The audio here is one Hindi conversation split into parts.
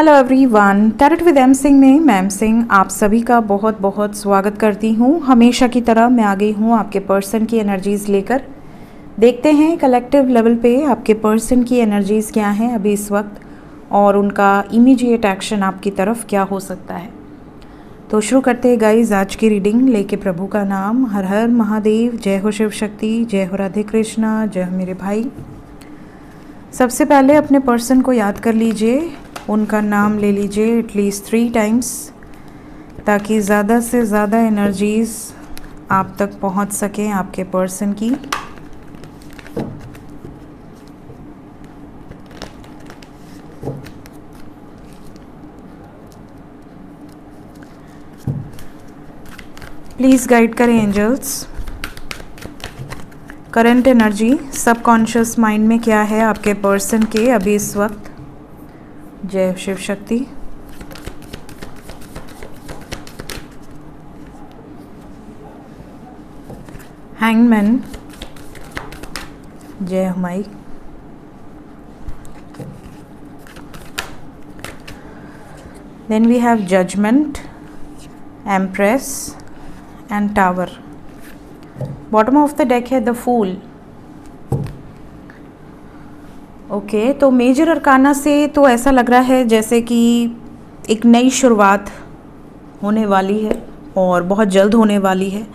Hello everyone, tarot with M Singh में मैम सिंह आप सभी का बहुत बहुत स्वागत करती हूँ। हमेशा की तरह मैं आ गई हूँ आपके पर्सन की एनर्जीज़ लेकर। देखते हैं कलेक्टिव लेवल पे आपके पर्सन की एनर्जीज़ क्या हैं अभी इस वक्त और उनका इमीडिएट एक्शन आपकी तरफ क्या हो सकता है। तो शुरू करते हैं गाइज आज की रीडिंग लेके प्रभु का नाम। हर हर महादेव, जय हो शिव शक्ति, जय हो राधे कृष्णा, जय हो मेरे भाई। सबसे पहले अपने पर्सन को याद कर लीजिए, उनका नाम ले लीजिए एटलीस्ट 3 टाइम्स ताकि ज़्यादा से ज़्यादा एनर्जीज़ आप तक पहुंच सकें आपके पर्सन की। प्लीज़ गाइड करें angels. Current energy subconscious mind में क्या है आपके पर्सन के अभी इस वक्त। जय शिव शक्ति। हैंगमैन, जय हुमाई। Then we have judgement, empress and tower. Bottom of the deck है द फूल। ओके, तो मेजर अरकाना से तो ऐसा लग रहा है जैसे कि एक नई शुरुआत होने वाली है और बहुत जल्द होने वाली है,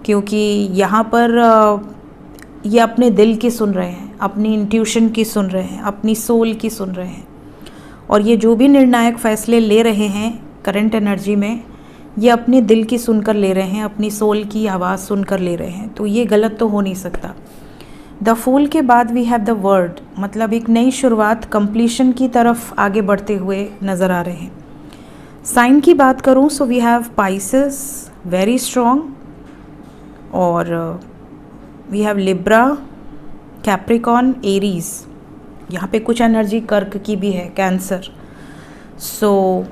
क्योंकि यहाँ पर ये अपने दिल की सुन रहे हैं, अपनी इंट्यूशन की सुन रहे हैं, अपनी सोल की सुन रहे हैं। और ये जो भी निर्णायक फैसले ले रहे हैं करंट एनर्जी में, ये अपने दिल की सुनकर ले रहे हैं, अपनी सोल की आवाज़ सुनकर ले रहे हैं। तो ये गलत तो हो नहीं सकता। द फूल के बाद वी हैव द वर्ड, मतलब एक नई शुरुआत कंप्लीशन की तरफ आगे बढ़ते हुए नज़र आ रहे हैं। साइन की बात करूं so we have Pisces, very strong, और we have Libra, Capricorn, Aries. यहाँ पे कुछ एनर्जी कर्क की भी है, कैंसर। सो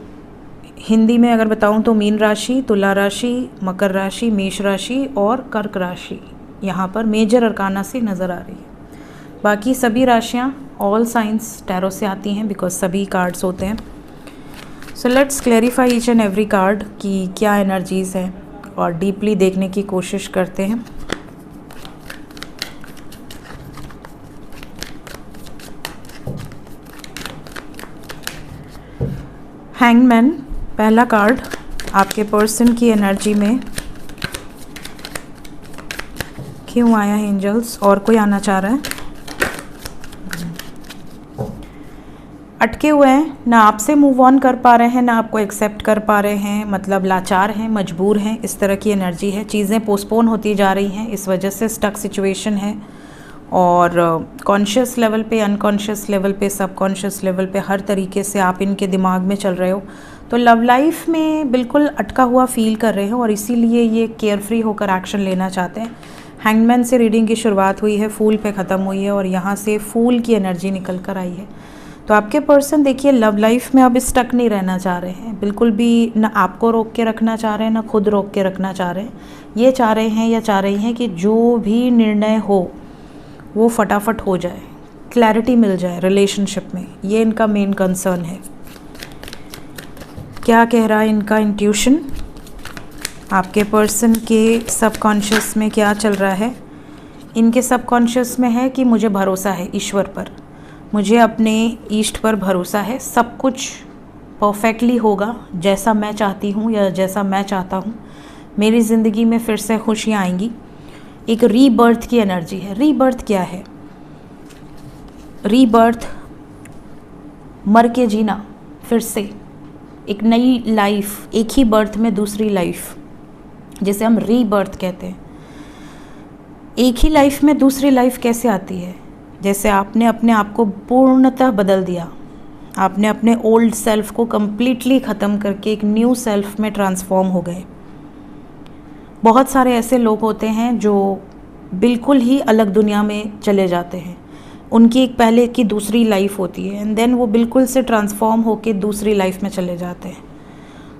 हिंदी में अगर बताऊं तो मीन राशि, तुला राशि, मकर राशि, मेष राशि और कर्क राशि यहाँ पर मेजर अरकाना से नज़र आ रही है। बाकी सभी राशियाँ, ऑल साइंस टैरो से आती हैं बिकॉज सभी कार्ड्स होते हैं। So let's clarify each and every card की क्या एनर्जीज़ हैं और डीपली देखने की कोशिश करते हैं। हैंगमैन पहला कार्ड आपके पर्सन की एनर्जी में क्यों आया है एंजल्स, और कोई आना चाह रहा है? अटके हुए हैं, ना आपसे मूव ऑन कर पा रहे हैं, ना आपको एक्सेप्ट कर पा रहे हैं, मतलब लाचार हैं, मजबूर हैं, इस तरह की एनर्जी है। चीज़ें पोस्टपोन होती जा रही हैं, इस वजह से स्टक सिचुएशन है। और कॉन्शियस लेवल पे, अनकॉन्शियस लेवल पे, सबकॉन्शियस लेवल पे हर तरीके से आप इनके दिमाग में चल रहे हो। तो लव लाइफ में बिल्कुल अटका हुआ फील कर रहे हो और इसीलिए ये केयर फ्री होकर एक्शन लेना चाहते हैं। हैंगमैन से रीडिंग की शुरुआत हुई है, फूल पे ख़त्म हुई है और यहाँ से फूल की एनर्जी निकल कर आई है। तो आपके पर्सन देखिए लव लाइफ में अब स्टक नहीं रहना चाह रहे हैं, बिल्कुल भी ना आपको रोक के रखना चाह रहे हैं, ना खुद रोक के रखना चाह रहे हैं। ये चाह रहे हैं या चाह रही हैं कि जो भी निर्णय हो वो फटाफट हो जाए, क्लैरिटी मिल जाए रिलेशनशिप में। ये इनका मेन कंसर्न है। क्या कह रहा है इनका इंट्यूशन? आपके पर्सन के सबकॉन्शियस में क्या चल रहा है? इनके सबकॉन्शियस में है कि मुझे भरोसा है ईश्वर पर, मुझे अपने ईष्ट पर भरोसा है, सब कुछ परफेक्टली होगा जैसा मैं चाहती हूँ या जैसा मैं चाहता हूँ। मेरी ज़िंदगी में फिर से खुशियाँ आएंगी। एक रीबर्थ की एनर्जी है। रीबर्थ क्या है? रीबर्थ, मर के जीना, फिर से एक नई लाइफ, एक ही बर्थ में दूसरी लाइफ, जिसे हम रीबर्थ कहते हैं। एक ही लाइफ में दूसरी लाइफ कैसे आती है? जैसे आपने अपने आप को पूर्णतः बदल दिया, आपने अपने ओल्ड सेल्फ को कम्प्लीटली ख़त्म करके एक न्यू सेल्फ में ट्रांसफॉर्म हो गए। बहुत सारे ऐसे लोग होते हैं जो बिल्कुल ही अलग दुनिया में चले जाते हैं। उनकी एक पहले की दूसरी लाइफ होती है एंड देन वो बिल्कुल से ट्रांसफॉर्म होके दूसरी लाइफ में चले जाते हैं।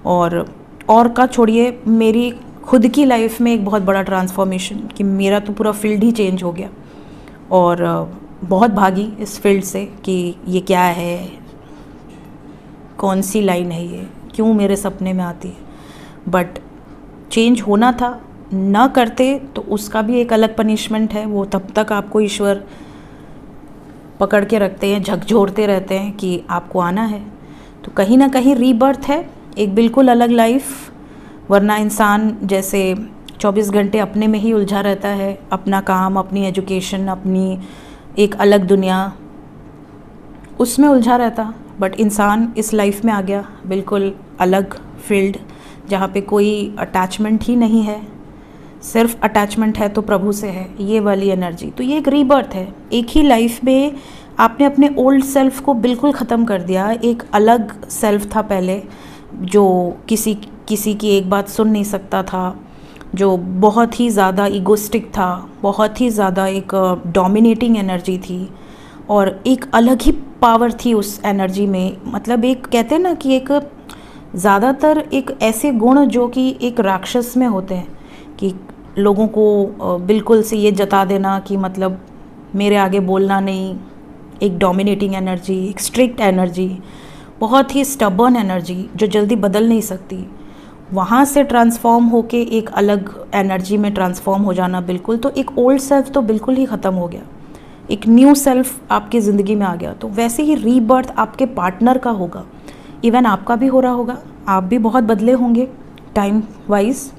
और का छोड़िए, मेरी खुद की लाइफ में एक बहुत बड़ा ट्रांसफॉर्मेशन कि मेरा तो पूरा फील्ड ही चेंज हो गया और बहुत भागी इस फील्ड से कि ये क्या है, कौन सी लाइन है ये, क्यों मेरे सपने में आती है। बट चेंज होना था, ना करते तो उसका भी एक अलग पनिशमेंट है। वो तब तक आपको ईश्वर पकड़ के रखते हैं, झकझोरते रहते हैं कि आपको आना है। तो कहीं ना कहीं रीबर्थ है, एक बिल्कुल अलग लाइफ। वरना इंसान जैसे 24 घंटे अपने में ही उलझा रहता है, अपना काम, अपनी एजुकेशन, अपनी एक अलग दुनिया, उसमें उलझा रहता। बट इंसान इस लाइफ में आ गया बिल्कुल अलग फील्ड, जहाँ पे कोई अटैचमेंट ही नहीं है, सिर्फ अटैचमेंट है तो प्रभु से है, ये वाली एनर्जी। तो ये एक रीबर्थ है। एक ही लाइफ में आपने अपने ओल्ड सेल्फ को बिल्कुल ख़त्म कर दिया। एक अलग सेल्फ था पहले, जो किसी की एक बात सुन नहीं सकता था, जो बहुत ही ज़्यादा ईगोस्टिक था, बहुत ही ज़्यादा एक डोमिनेटिंग एनर्जी थी, और एक अलग ही पावर थी उस एनर्जी में। मतलब एक कहते हैं ना कि एक ज़्यादातर एक ऐसे गुण जो कि एक राक्षस में होते हैं, कि लोगों को बिल्कुल से ये जता देना कि मतलब मेरे आगे बोलना नहीं, एक डोमिनेटिंग एनर्जी, एक स्ट्रिक्ट एनर्जी, बहुत ही स्टबर्न एनर्जी जो जल्दी बदल नहीं सकती, वहाँ से ट्रांसफॉर्म होके एक अलग एनर्जी में ट्रांसफॉर्म हो जाना बिल्कुल। तो एक ओल्ड सेल्फ तो बिल्कुल ही ख़त्म हो गया, एक न्यू सेल्फ आपकी ज़िंदगी में आ गया। तो वैसे ही रीबर्थ आपके पार्टनर का होगा, इवन आपका भी हो रहा होगा। आप भी बहुत बदले होंगे टाइम वाइज।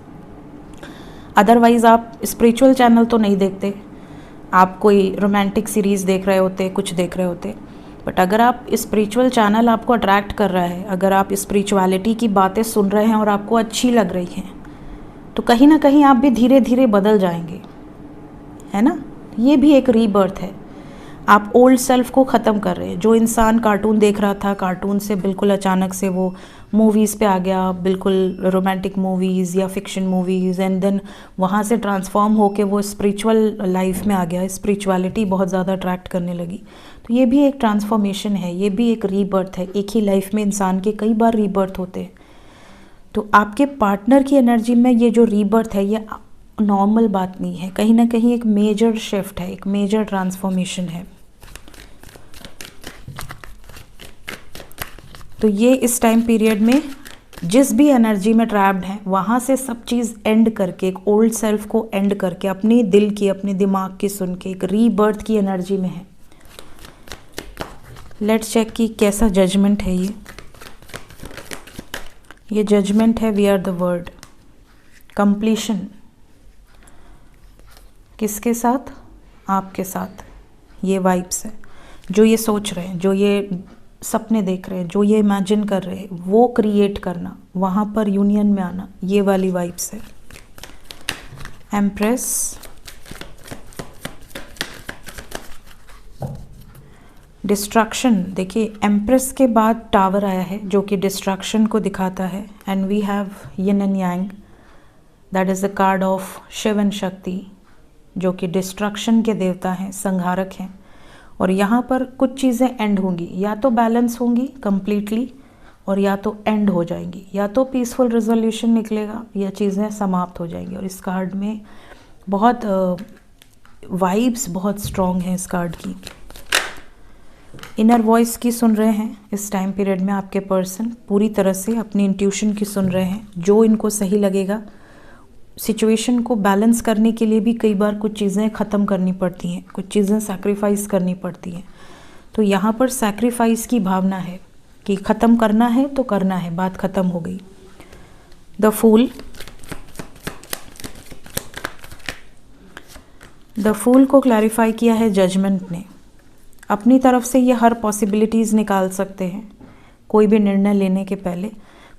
अदरवाइज़ आप स्पिरिचुअल चैनल तो नहीं देखते, आप कोई रोमांटिक सीरीज़ देख रहे होते, कुछ देख रहे होते। बट अगर आप स्पिरिचुअल चैनल आपको अट्रैक्ट कर रहा है, अगर आप स्पिरिचुअलिटी की बातें सुन रहे हैं और आपको अच्छी लग रही हैं, तो कहीं ना कहीं आप भी धीरे धीरे बदल जाएंगे, है ना। ये भी एक रीबर्थ है। आप ओल्ड सेल्फ को ख़त्म कर रहे हैं। जो इंसान कार्टून देख रहा था, कार्टून से बिल्कुल अचानक से वो मूवीज़ पे आ गया, बिल्कुल रोमांटिक मूवीज़ या फिक्शन मूवीज़, एंड देन वहाँ से ट्रांसफॉर्म होके वो स्पिरिचुअल लाइफ में आ गया, स्पिरिचुअलिटी बहुत ज़्यादा अट्रैक्ट करने लगी। तो ये भी एक ट्रांसफॉर्मेशन है, ये भी एक रीबर्थ है। एक ही लाइफ में इंसान के कई बार रीबर्थ होते हैं। तो आपके पार्टनर की एनर्जी में ये जो रीबर्थ है, ये नॉर्मल बात नहीं है, कहीं ना कहीं एक मेजर शिफ्ट है, एक मेजर ट्रांसफॉर्मेशन है। तो ये इस टाइम पीरियड में जिस भी एनर्जी में ट्रैप्ड है, वहाँ से सब चीज़ एंड करके, एक ओल्ड सेल्फ को एंड करके, अपने दिल की, अपने दिमाग की सुन के एक रीबर्थ की एनर्जी में है। लेट्स चेक कि कैसा जजमेंट है ये जजमेंट है, we are the word, completion. किसके साथ? आपके साथ। ये वाइब्स है, जो ये सोच रहे हैं, जो ये सपने देख रहे हैं, जो ये इमेजिन कर रहे हैं, वो क्रिएट करना, वहाँ पर यूनियन में आना, ये वाली वाइब्स है। Empress, destruction. देखिए एम्प्रेस के बाद टावर आया है जो कि डिस्ट्रक्शन को दिखाता है, and we have yin and yang, that is the card of Shiv and Shakti, जो कि डिस्ट्रक्शन के देवता हैं, संहारक हैं। और यहाँ पर कुछ चीज़ें एंड होंगी, या तो बैलेंस होंगी कंप्लीटली, और या तो एंड हो जाएंगी, या तो पीसफुल रेजोल्यूशन निकलेगा, या चीज़ें समाप्त हो जाएंगी। और इस कार्ड में बहुत वाइब्स बहुत स्ट्रॉन्ग हैं इस कार्ड की। इनर वॉइस की सुन रहे हैं इस टाइम पीरियड में आपके पर्सन, पूरी तरह से अपनी इंट्यूशन की सुन रहे हैं, जो इनको सही लगेगा। सिचुएशन को बैलेंस करने के लिए भी कई बार कुछ चीज़ें ख़त्म करनी पड़ती हैं, कुछ चीज़ें सैक्रिफाइस करनी पड़ती हैं। तो यहाँ पर सैक्रिफाइस की भावना है कि ख़त्म करना है तो करना है, बात ख़त्म हो गई। द फूल को क्लैरिफाई किया है जजमेंट ने। अपनी तरफ से ये हर पॉसिबिलिटीज़ निकाल सकते हैं कोई भी निर्णय लेने के पहले,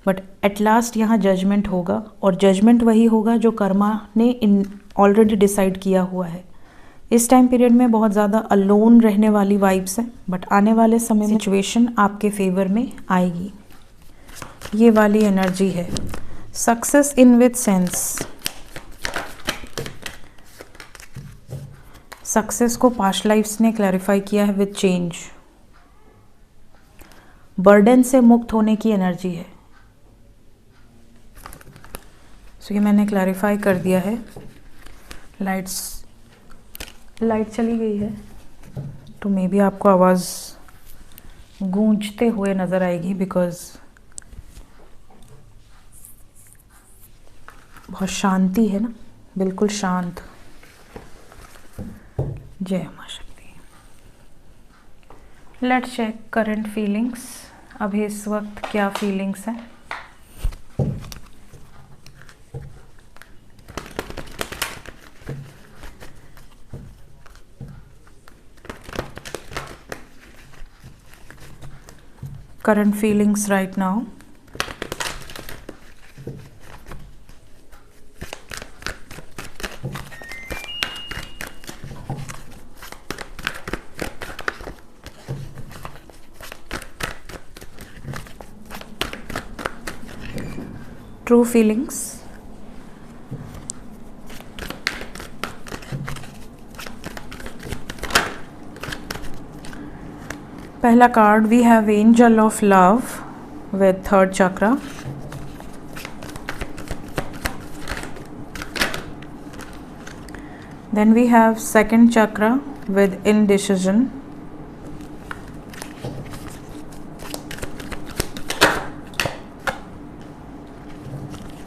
बट एट लास्ट यहाँ जजमेंट होगा, और जजमेंट वही होगा जो कर्मा ने ऑलरेडी डिसाइड किया हुआ है। इस टाइम पीरियड में बहुत ज़्यादा अलोन रहने वाली वाइब्स हैं, बट आने वाले समय में सिचुएशन आपके फेवर में आएगी, ये वाली एनर्जी है। Success in with sense, success को पास्ट लाइफ्स ने क्लैरिफाई किया है विद चेंज। बर्डन से मुक्त होने की एनर्जी है। सो ये मैंने क्लैरिफाई कर दिया है। लाइट चली गई है तो मे बी आपको आवाज़ गूंजते हुए नज़र आएगी, बिकॉज़ बहुत शांति है ना, बिल्कुल शांत। जय मां Shakti. Let's check current feelings. अभी इस वक्त क्या फीलिंग्स हैं। current feelings right now. True feelings. पहला card we have angel of love with third chakra. Then we have second chakra with indecision.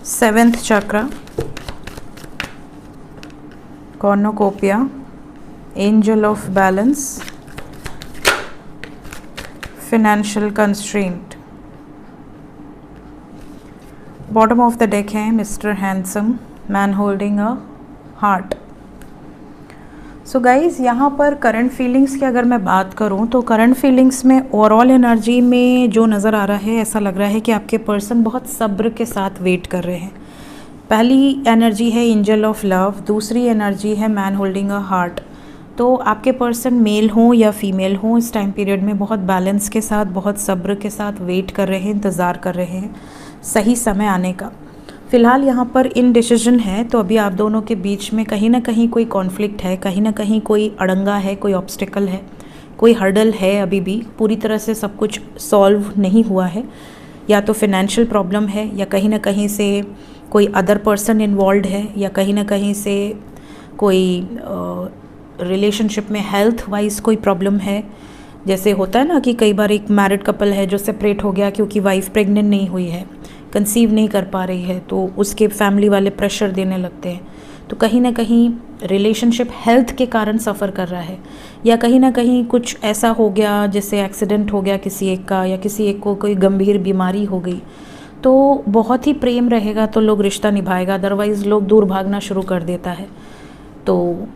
Seventh chakra cornucopia, angel of balance, financial constraint। Bottom of the deck है mister handsome, man holding a heart. So guys, यहाँ पर करंट फीलिंग्स की अगर मैं बात करूँ तो करंट फीलिंग्स में ओवरऑल एनर्जी में जो नज़र आ रहा है, ऐसा लग रहा है कि आपके पर्सन बहुत सब्र के साथ वेट कर रहे हैं। पहली एनर्जी है एंजल ऑफ लव, दूसरी एनर्जी है मैन होल्डिंग अ हार्ट। तो आपके पर्सन मेल हों या फीमेल हों, इस टाइम पीरियड में बहुत बैलेंस के साथ, बहुत सब्र के साथ वेट कर रहे हैं, इंतज़ार कर रहे हैं सही समय आने का। फ़िलहाल यहाँ पर इनडिसिजन है, तो अभी आप दोनों के बीच में कहीं ना कहीं कोई कॉन्फ्लिक्ट है, कहीं ना कहीं कोई अड़ंगा है, कोई ऑब्स्टिकल है, कोई हर्डल है। अभी भी पूरी तरह से सब कुछ सॉल्व नहीं हुआ है। या तो फिनेंशियल प्रॉब्लम है, या कहीं ना कहीं से कोई अदर पर्सन इन्वॉल्व है, या कहीं ना कहीं से कोई रिलेशनशिप में हेल्थ वाइज कोई प्रॉब्लम है। जैसे होता है ना कि कई बार एक मैरिड कपल है जो सेपरेट हो गया क्योंकि वाइफ प्रेग्नेंट नहीं हुई है, कंसीव नहीं कर पा रही है, तो उसके फैमिली वाले प्रेशर देने लगते हैं। तो कहीं ना कहीं रिलेशनशिप हेल्थ के कारण सफ़र कर रहा है, या कहीं ना कहीं कुछ ऐसा हो गया जैसे एक्सीडेंट हो गया किसी एक का, या किसी एक को कोई गंभीर बीमारी हो गई। तो बहुत ही प्रेम रहेगा तो लोग रिश्ता निभाएगा, अदरवाइज़ लोग दूर भागना शुरू कर देता है। तो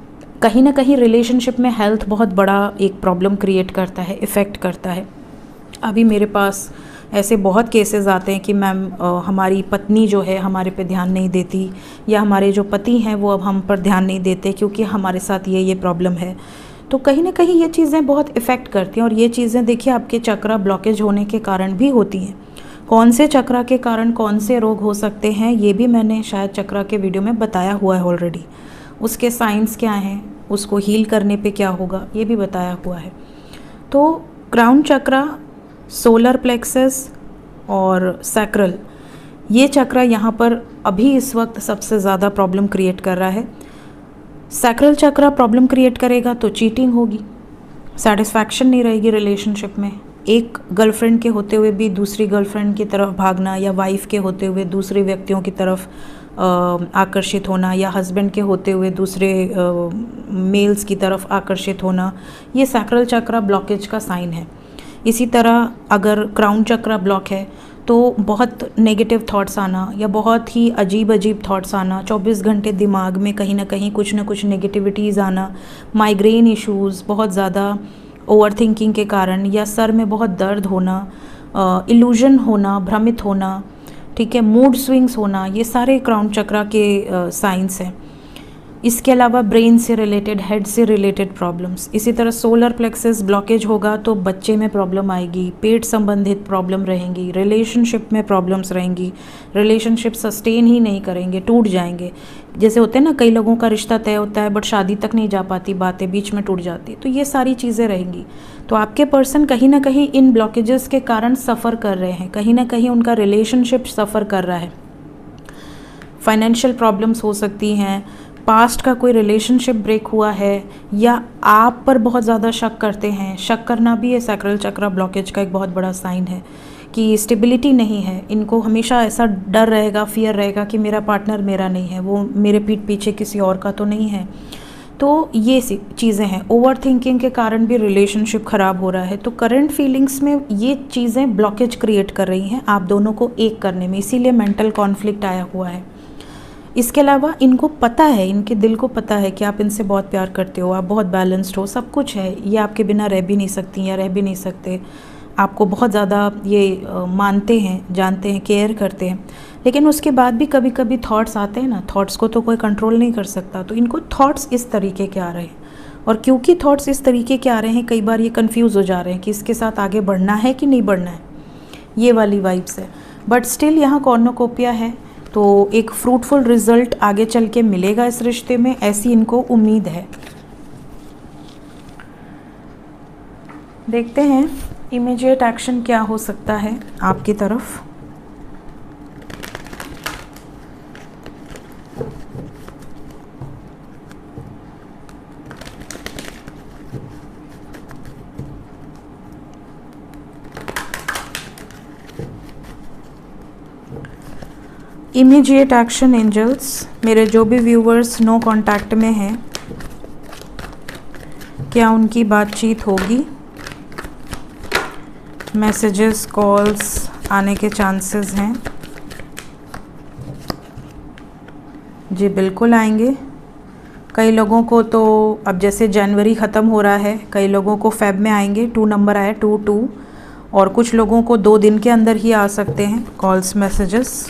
कहीं ना कहीं रिलेशनशिप में हेल्थ बहुत बड़ा एक प्रॉब्लम क्रिएट करता है, इफ़ेक्ट करता है। अभी मेरे पास ऐसे बहुत केसेस आते हैं कि मैम हमारी पत्नी जो है हमारे पे ध्यान नहीं देती, या हमारे जो पति हैं वो अब हम पर ध्यान नहीं देते क्योंकि हमारे साथ ये प्रॉब्लम है। तो कहीं ना कहीं ये चीज़ें बहुत इफ़ेक्ट करती हैं, और ये चीज़ें देखिए आपके चक्रा ब्लॉकेज होने के कारण भी होती हैं। कौन से चक्रा के कारण कौन से रोग हो सकते हैं, ये भी मैंने शायद चक्रा के वीडियो में बताया हुआ है ऑलरेडी। उसके साइंस क्या हैं, उसको हील करने पे क्या होगा, ये भी बताया हुआ है। तो क्राउन चक्रा, सोलर प्लेक्सस और सैक्रल, ये चक्रा यहाँ पर अभी इस वक्त सबसे ज़्यादा प्रॉब्लम क्रिएट कर रहा है। सैक्रल चक्रा प्रॉब्लम क्रिएट करेगा तो चीटिंग होगी, सेटिस्फैक्शन नहीं रहेगी रिलेशनशिप में। एक गर्लफ्रेंड के होते हुए भी दूसरी गर्लफ्रेंड की तरफ भागना, या वाइफ के होते हुए दूसरे व्यक्तियों की तरफ आकर्षित होना, या हस्बैंड के होते हुए दूसरे मेल्स की तरफ आकर्षित होना, ये सैक्रल चक्रा ब्लॉकेज का साइन है। इसी तरह अगर क्राउन चक्रा ब्लॉक है तो बहुत नेगेटिव थॉट्स आना, या बहुत ही अजीब अजीब थॉट्स आना, 24 घंटे दिमाग में कहीं ना कहीं कुछ ना कुछ नेगेटिविटीज़ आना, माइग्रेन इश्यूज़, बहुत ज़्यादा ओवर थिंकिंग के कारण, या सर में बहुत दर्द होना, इल्यूजन होना, भ्रमित होना, ठीक है, मूड स्विंग्स होना, ये सारे क्राउन चक्रा के साइंस हैं। इसके अलावा ब्रेन से रिलेटेड, हेड से रिलेटेड प्रॉब्लम्स। इसी तरह सोलर प्लेक्सस ब्लॉकेज होगा तो बच्चे में प्रॉब्लम आएगी, पेट संबंधित प्रॉब्लम रहेंगी, रिलेशनशिप में प्रॉब्लम्स रहेंगी, रिलेशनशिप सस्टेन ही नहीं करेंगे, टूट जाएंगे। जैसे होते हैं ना, कई लोगों का रिश्ता तय होता है बट शादी तक नहीं जा पाती, बातें बीच में टूट जाती, तो ये सारी चीज़ें रहेंगी। तो आपके पर्सन कहीं ना कहीं इन ब्लॉकेजेस के कारण सफ़र कर रहे हैं, कहीं ना कहीं उनका रिलेशनशिप सफ़र कर रहा है। फाइनेंशियल प्रॉब्लम्स हो सकती हैं, पास्ट का कोई रिलेशनशिप ब्रेक हुआ है, या आप पर बहुत ज़्यादा शक करते हैं। शक करना भी ये सैक्रल चक्रा ब्लॉकेज का एक बहुत बड़ा साइन है कि स्टेबिलिटी नहीं है, इनको हमेशा ऐसा डर रहेगा, फियर रहेगा कि मेरा पार्टनर मेरा नहीं है, वो मेरे पीठ पीछे किसी और का तो नहीं है। तो ये चीज़ें हैं। ओवर थिंकिंग के कारण भी रिलेशनशिप ख़राब हो रहा है। तो करंट फीलिंग्स में ये चीज़ें ब्लॉकेज क्रिएट कर रही हैं आप दोनों को एक करने में, इसीलिए मेंटल कॉन्फ्लिक्ट आया हुआ है। इसके अलावा इनको पता है, इनके दिल को पता है कि आप इनसे बहुत प्यार करते हो, आप बहुत बैलेंस्ड हो, सब कुछ है, ये आपके बिना रह भी नहीं सकती या रह भी नहीं सकते, आपको बहुत ज़्यादा ये मानते हैं, जानते हैं, केयर करते हैं। लेकिन उसके बाद भी कभी कभी थॉट्स आते हैं ना, थॉट्स को तो कोई कंट्रोल नहीं कर सकता, तो इनको थॉट्स इस तरीके के आ रहे हैं। और क्योंकि थॉट्स इस तरीके के आ रहे हैं, कई बार ये कंफ्यूज हो जा रहे हैं कि इसके साथ आगे बढ़ना है कि नहीं बढ़ना है, ये वाली वाइब्स है। बट स्टिल यहाँ कॉर्नोकोपिया है, तो एक फ्रूटफुल रिजल्ट आगे चल के मिलेगा इस रिश्ते में, ऐसी इनको उम्मीद है। देखते हैं इमीडिएट एक्शन क्या हो सकता है आपकी तरफ। इमीडिएट एक्शन एंजल्स, मेरे जो भी व्यूवर्स नो कांटेक्ट में हैं, क्या उनकी बातचीत होगी? मैसेजेस, कॉल्स आने के चांसेस हैं? जी बिल्कुल आएंगे। कई लोगों को तो अब जैसे जनवरी ख़त्म हो रहा है, कई लोगों को फेब में आएंगे, 2 नंबर आया 22, और कुछ लोगों को 2 दिन के अंदर ही आ सकते हैं कॉल्स, मैसेजेस।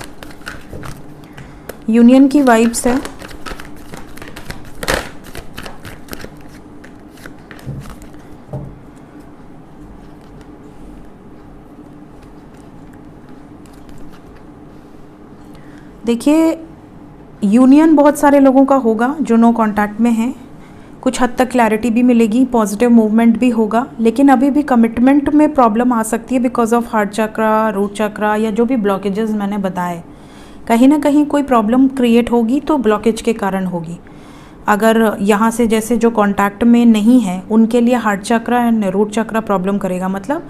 यूनियन की वाइब्स है। देखिए यूनियन बहुत सारे लोगों का होगा जो नो कांटेक्ट में हैं, कुछ हद तक क्लैरिटी भी मिलेगी, पॉजिटिव मूवमेंट भी होगा, लेकिन अभी भी कमिटमेंट में प्रॉब्लम आ सकती है because of heart chakra, root chakra, या जो भी ब्लॉकेजेस मैंने बताए। कहीं ना कहीं कोई प्रॉब्लम क्रिएट होगी तो ब्लॉकेज के कारण होगी। अगर यहाँ से जैसे जो कांटेक्ट में नहीं है उनके लिए heart chakra and root chakra problem करेगा, मतलब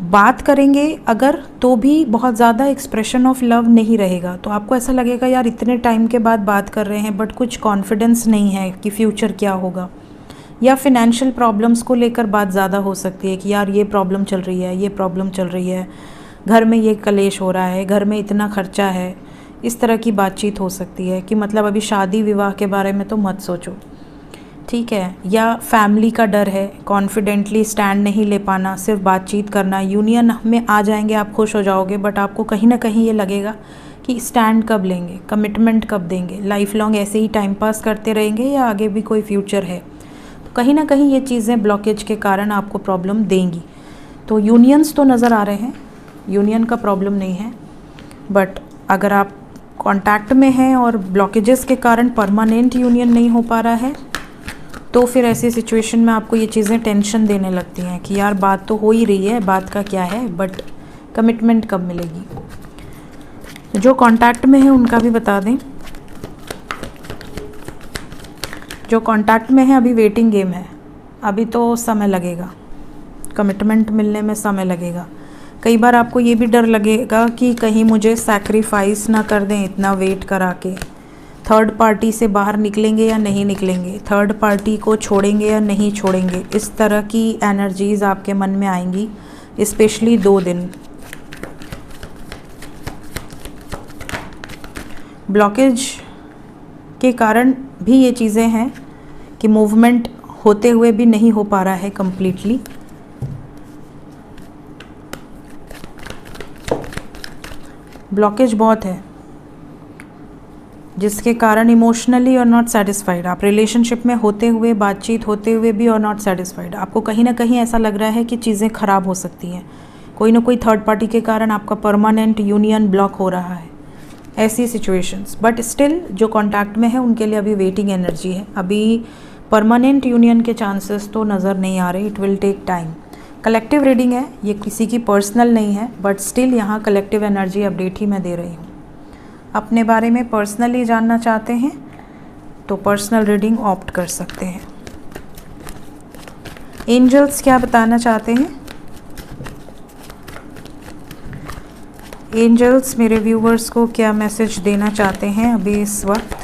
बात करेंगे अगर तो भी बहुत ज़्यादा एक्सप्रेशन ऑफ लव नहीं रहेगा, तो आपको ऐसा लगेगा यार इतने टाइम के बाद बात कर रहे हैं बट कुछ कॉन्फिडेंस नहीं है कि फ्यूचर क्या होगा। या फिनेंशियल प्रॉब्लम्स को लेकर बात ज़्यादा हो सकती है कि यार ये प्रॉब्लम चल रही है, ये प्रॉब्लम चल रही है, घर में ये कलेश हो रहा है, घर में इतना खर्चा है, इस तरह की बातचीत हो सकती है कि मतलब अभी शादी विवाह के बारे में तो मत सोचो, ठीक है। या फैमिली का डर है, कॉन्फिडेंटली स्टैंड नहीं ले पाना, सिर्फ बातचीत करना। यूनियन में आ जाएंगे, आप खुश हो जाओगे, बट आपको कहीं ना कहीं ये लगेगा कि स्टैंड कब लेंगे, कमिटमेंट कब देंगे, लाइफ लॉन्ग ऐसे ही टाइम पास करते रहेंगे या आगे भी कोई फ्यूचर है। तो कहीं ना कहीं ये चीज़ें ब्लॉकेज के कारण आपको प्रॉब्लम देंगी। तो यूनियंस तो नज़र आ रहे हैं, यूनियन का प्रॉब्लम नहीं है, बट अगर आप कॉन्टैक्ट में हैं और ब्लॉकेजेस के कारण परमानेंट यूनियन नहीं हो पा रहा है, तो फिर ऐसी सिचुएशन में आपको ये चीज़ें टेंशन देने लगती हैं कि यार बात तो हो ही रही है, बात का क्या है, बट कमिटमेंट कब मिलेगी। जो कांटेक्ट में है उनका भी बता दें। जो कांटेक्ट में है अभी वेटिंग गेम है, अभी तो समय लगेगा, कमिटमेंट मिलने में समय लगेगा। कई बार आपको ये भी डर लगेगा कि कहीं मुझे सैक्रिफाइस ना कर दें इतना वेट करा के, थर्ड पार्टी से बाहर निकलेंगे या नहीं निकलेंगे, थर्ड पार्टी को छोड़ेंगे या नहीं छोड़ेंगे, इस तरह की एनर्जीज आपके मन में आएंगी, स्पेशली 2 दिन। ब्लॉकेज के कारण भी ये चीज़ें हैं कि मूवमेंट होते हुए भी नहीं हो पा रहा है कंप्लीटली। ब्लॉकेज बहुत है जिसके कारण इमोशनली और नॉट सेटिस्फाइड, आप रिलेशनशिप में होते हुए, बातचीत होते हुए भी और नॉट सेटिस्फाइड, आपको कहीं ना कहीं ऐसा लग रहा है कि चीज़ें ख़राब हो सकती हैं, कोई ना कोई थर्ड पार्टी के कारण आपका परमानेंट यूनियन ब्लॉक हो रहा है, ऐसी सिचुएशंस। बट स्टिल जो कॉन्टैक्ट में है उनके लिए अभी वेटिंग एनर्जी है, अभी परमानेंट यूनियन के चांसेस तो नज़र नहीं आ रहे, it will take time. Collective reading है, ये किसी की पर्सनल नहीं है, बट स्टिल यहाँ कलेक्टिव एनर्जी अपडेट ही मैं दे रही हूँ। अपने बारे में पर्सनली जानना चाहते हैं तो पर्सनल रीडिंग ऑप्ट कर सकते हैं। एंजल्स क्या बताना चाहते हैं? एंजल्स मेरे व्यूवर्स को क्या मैसेज देना चाहते हैं अभी इस वक्त?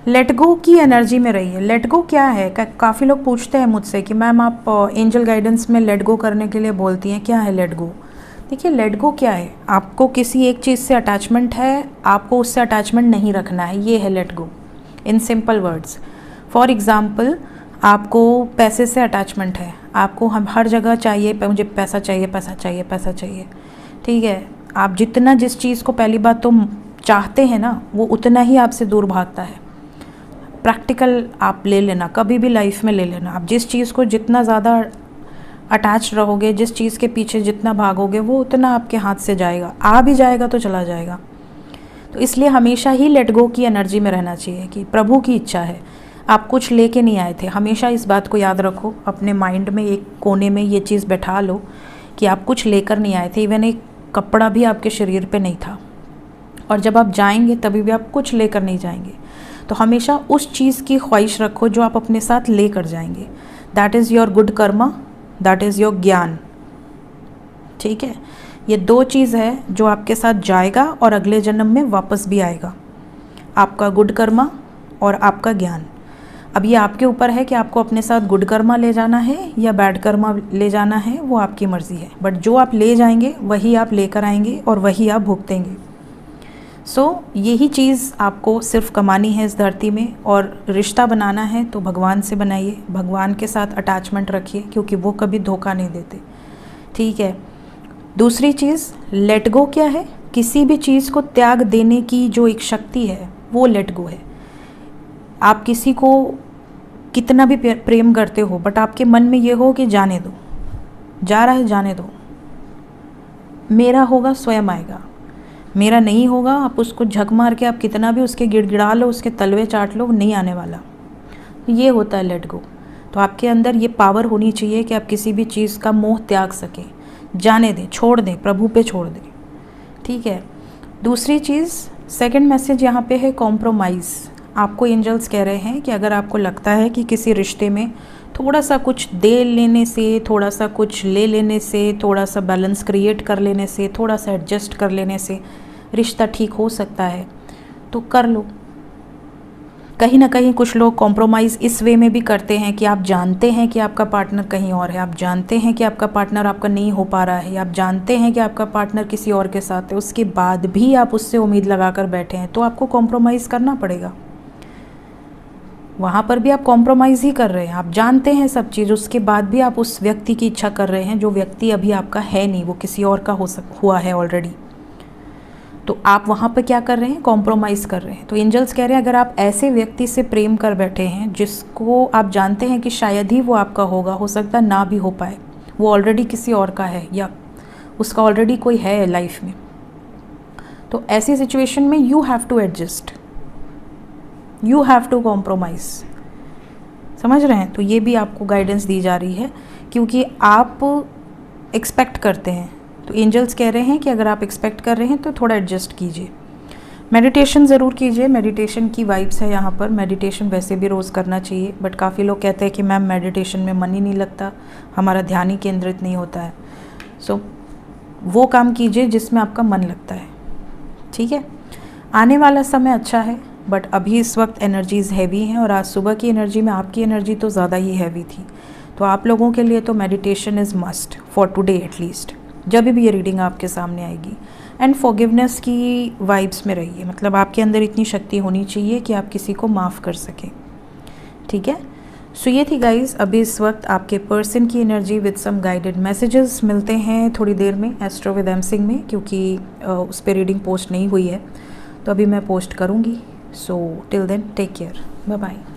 लेट गो की एनर्जी में रही है। लेट गो क्या है? काफ़ी लोग पूछते हैं मुझसे कि मैम आप एंजल गाइडेंस में लेट गो करने के लिए बोलती हैं, क्या है लेट गो? देखिए, लेट गो क्या है, आपको किसी एक चीज़ से अटैचमेंट है, आपको उससे अटैचमेंट नहीं रखना है, ये है let go in simple words. For example, आपको पैसे से अटैचमेंट है, आपको हम हर जगह चाहिए, मुझे पैसा चाहिए, पैसा चाहिए, पैसा चाहिए, ठीक है। आप जितना जिस चीज़ को पहली बात तो चाहते हैं ना, वो उतना ही आपसे दूर भागता है। प्रैक्टिकल आप ले लेना, कभी भी लाइफ में ले लेना, आप जिस चीज़ को जितना ज़्यादा अटैच रहोगे, जिस चीज़ के पीछे जितना भागोगे, वो उतना आपके हाथ से जाएगा, आ भी जाएगा तो चला जाएगा। तो इसलिए हमेशा ही लेट गो की एनर्जी में रहना चाहिए कि प्रभु की इच्छा है, आप कुछ लेके नहीं आए थे। हमेशा इस बात को याद रखो, अपने माइंड में एक कोने में ये चीज़ बैठा लो कि आप कुछ लेकर नहीं आए थे। इवन एक कपड़ा भी आपके शरीर पे नहीं था, और जब आप जाएंगे तभी भी आप कुछ लेकर नहीं जाएंगे। तो हमेशा उस चीज़ की ख्वाहिश रखो जो आप अपने साथ ले कर जाएंगे। That is your good Karma, that is your ज्ञान, ठीक है। ये दो चीज़ है जो आपके साथ जाएगा और अगले जन्म में वापस भी आएगा, आपका गुड कर्मा और आपका ज्ञान। अब ये आपके ऊपर है कि आपको अपने साथ गुड कर्मा ले जाना है या बैड कर्मा ले जाना है, वो आपकी मर्ज़ी है। बट जो आप ले जाएंगे वही आप लेकर आएंगे और वही आप भुगतेंगे। यही चीज़ आपको सिर्फ कमानी है इस धरती में, और रिश्ता बनाना है तो भगवान से बनाइए, भगवान के साथ अटैचमेंट रखिए, क्योंकि वो कभी धोखा नहीं देते, ठीक है। दूसरी चीज़, लेट गो क्या है? किसी भी चीज़ को त्याग देने की जो एक शक्ति है, वो लेट गो है। आप किसी को कितना भी प्रेम करते हो, बट आपके मन में ये हो कि जाने दो, जा रहा है जाने दो, मेरा होगा स्वयं आएगा, मेरा नहीं होगा। आप उसको झक मार के आप कितना भी उसके गिड़गिड़ा लो, उसके तलवे चाट लो, नहीं आने वाला। ये होता है लेट गो। तो आपके अंदर ये पावर होनी चाहिए कि आप किसी भी चीज़ का मोह त्याग सकें, जाने दें, छोड़ दें, प्रभु पे छोड़ दें, ठीक है। दूसरी चीज़, सेकंड मैसेज यहाँ पे है कॉम्प्रोमाइज़। आपको एंजल्स कह रहे हैं कि अगर आपको लगता है कि किसी रिश्ते में थोड़ा सा कुछ दे लेने से, थोड़ा सा कुछ ले लेने से, थोड़ा सा बैलेंस क्रिएट कर लेने से, थोड़ा सा एडजस्ट कर लेने से रिश्ता ठीक हो सकता है, तो कर लो। कहीं ना कहीं कुछ लोग कॉम्प्रोमाइज़ इस वे में भी करते हैं कि आप जानते हैं कि आपका पार्टनर कहीं और है, आप जानते हैं कि आपका पार्टनर आपका नहीं हो पा रहा है, आप जानते हैं कि आपका पार्टनर किसी और के साथ है, उसके बाद भी आप उससे उम्मीद लगा कर बैठे हैं, तो आपको कॉम्प्रोमाइज़ करना पड़ेगा। वहाँ पर भी आप कॉम्प्रोमाइज़ ही कर रहे हैं, आप जानते हैं सब चीज़, उसके बाद भी आप उस व्यक्ति की इच्छा कर रहे हैं जो व्यक्ति अभी आपका है नहीं, वो किसी और का हुआ है ऑलरेडी। तो आप वहाँ पर क्या कर रहे हैं? कॉम्प्रोमाइज़ कर रहे हैं। तो एंजल्स कह रहे हैं अगर आप ऐसे व्यक्ति से प्रेम कर बैठे हैं जिसको आप जानते हैं कि शायद ही वो आपका होगा, हो सकता ना भी हो पाए, वो ऑलरेडी किसी और का है या उसका ऑलरेडी कोई है लाइफ में, तो ऐसी सिचुएशन में you have to adjust, you have to compromise. समझ रहे हैं? तो ये भी आपको गाइडेंस दी जा रही है, क्योंकि आप एक्सपेक्ट करते हैं। तो एंजल्स कह रहे हैं कि अगर आप एक्सपेक्ट कर रहे हैं तो थोड़ा एडजस्ट कीजिए। मेडिटेशन ज़रूर कीजिए, मेडिटेशन की वाइब्स है यहाँ पर। मेडिटेशन वैसे भी रोज़ करना चाहिए, बट काफ़ी लोग कहते हैं कि मैम मेडिटेशन में मन ही नहीं लगता, हमारा ध्यान ही केंद्रित नहीं होता है। वो काम कीजिए जिसमें आपका मन लगता है, ठीक है। आने वाला समय अच्छा है, बट अभी इस वक्त एनर्जीज़ हैवी हैं, और आज सुबह की एनर्जी में आपकी एनर्जी तो ज़्यादा ही हैवी थी। तो आप लोगों के लिए तो meditation is must for today at least, जब भी ये रीडिंग आपके सामने आएगी। एंड फॉरगिवनेस की वाइब्स में रहिए, मतलब आपके अंदर इतनी शक्ति होनी चाहिए कि आप किसी को माफ़ कर सकें, ठीक है। ये थी गाइज़ अभी इस वक्त आपके पर्सन की energy with some guided messages. मिलते हैं थोड़ी देर में एस्ट्रो विद एम सिंह में, क्योंकि उस पर रीडिंग पोस्ट नहीं हुई है, तो अभी मैं पोस्ट करूँगी। So till then, take care. Bye bye.